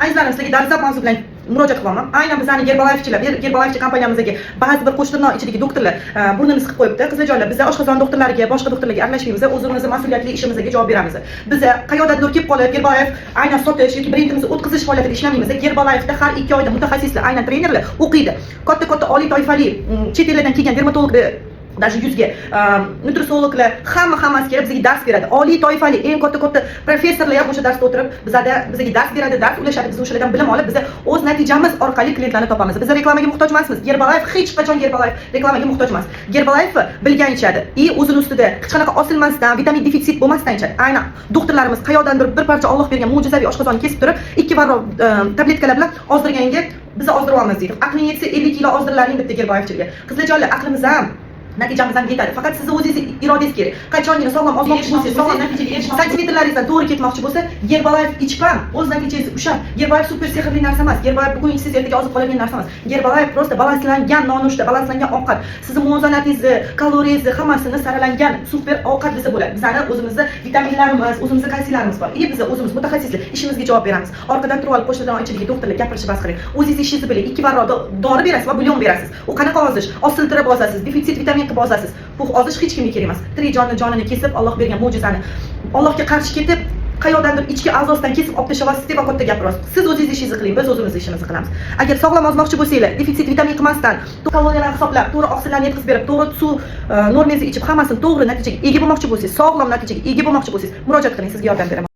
Azizlarim, sizlarga dolzarb mavzu bilan murojaat qilaman. Aynan bizning Gerbalayevchi kompaniyamizdagi ba'zi bir qo'shtirnoq ichidagi doktorlar burnini siqib qo'yibdi. Qizlarjonlar, biz oshqozon doktorlariga, boshqa doktorlarga aralashmaymiz. O'zimiz mas'uliyatli ishimizga javob beramiz. Biz qayerdadir kelib qolib Gerbalayev aynan sotish yoki brendimizni o'tkazish faoliyatida ishlamaymiz. Gerbalayevda har 2 oyda mutaxassislar, aynan trenerlar o'qiydi. Katta oliy toifali chet ellardan kelgan dermatologlar, даже yuzga nutrisologlar hammasi kelib bizga dars beradi. Oliy toifali eng katta professorlar ham o'sha darsda o'tirib bizga dars beradi, dars ulashadi. Biz o'shalardan bilim olib, biz o'z natijamiz orqali klientlarni topamiz. Biz reklamaga muhtoj emasmiz. Gerbalayev hech qachon reklamaga muhtoj emas. Gerbalayev bilgan ichadi. O'zini ustida hech qanaqa osilmasdan, vitamin defitsit bo'lmasdan ichadi. Aynan doktorlarimiz qayerdandir bir parcha Alloh bergan mo'jizaviy oshqozonni kesib turib 2 barobar tabletkalar bilan ozdirganga biz ozdirib olamiz deydi. Aqling yetsa 50 kilo ozdirlaring debdi Gerbayevchiga. Qizlarjonlar, aqlimiz ham natijamiz ham yetadi. Faqat sizni o'zingiz irodangiz kerak. Qachongina sog'lom ozmoqchi bo'lsangiz, sog'lom natijaga erishish santimetrlaringizdan to'g'ri ketmoqchi bo'lsa, Gerbalayev ichgan o'z natijangiz usha. Gerbalayev super sehrli narsa emas. Gerbalayev bugun siz ertaga ozib qoladigan narsa emas. Gerbalayev prosta balanslangan nonushta, balanslangan ovqat. Sizning muvozanatingizni, kaloriyangizni hammasini saralangan super ovqat desa bo'ladi. Bizning o'zimizda vitaminlarimiz, o'zimizda kalsiylarimiz bor. Biz o'zimiz mutaxassislar ishimizga javob beramiz. Orqadan turib olib qo'shnidan ichidagi doktorlar gapirishni bas qiling. O'zingiz ishingizni biling. 2 barobar dori berasiz va bulyon berasiz. U qanaqa ozish? Osiltirib osasiz, defitsit vitamin qilib osasiz. Bu ozish hech kimga kerak emas. Tirik jonini kesib, Alloh bergan mo'jizani Allohga qarshi ketib, qayerdandir ichki a'zosidan kesib olib tashlaysiz deb katta gapirasiz. Siz o'zingiz ishingizni qiling, biz o'zimiz ishimizni qilamiz. Agar sog'lom ozmoqchi bo'lsanglar, defitsit vitamin qilmasdan, kaloriyalarni hisoblab, to'g'ri oqsillarni yetkazib berib, to'g'ri suv normangizni ichib, hammasini to'g'ri natijaga ega bo'lmoqchi bo'lsangiz, sog'lom natijaga ega bo'lmoqchi bo'lsangiz, murojaat qiling, sizga yordam beraman.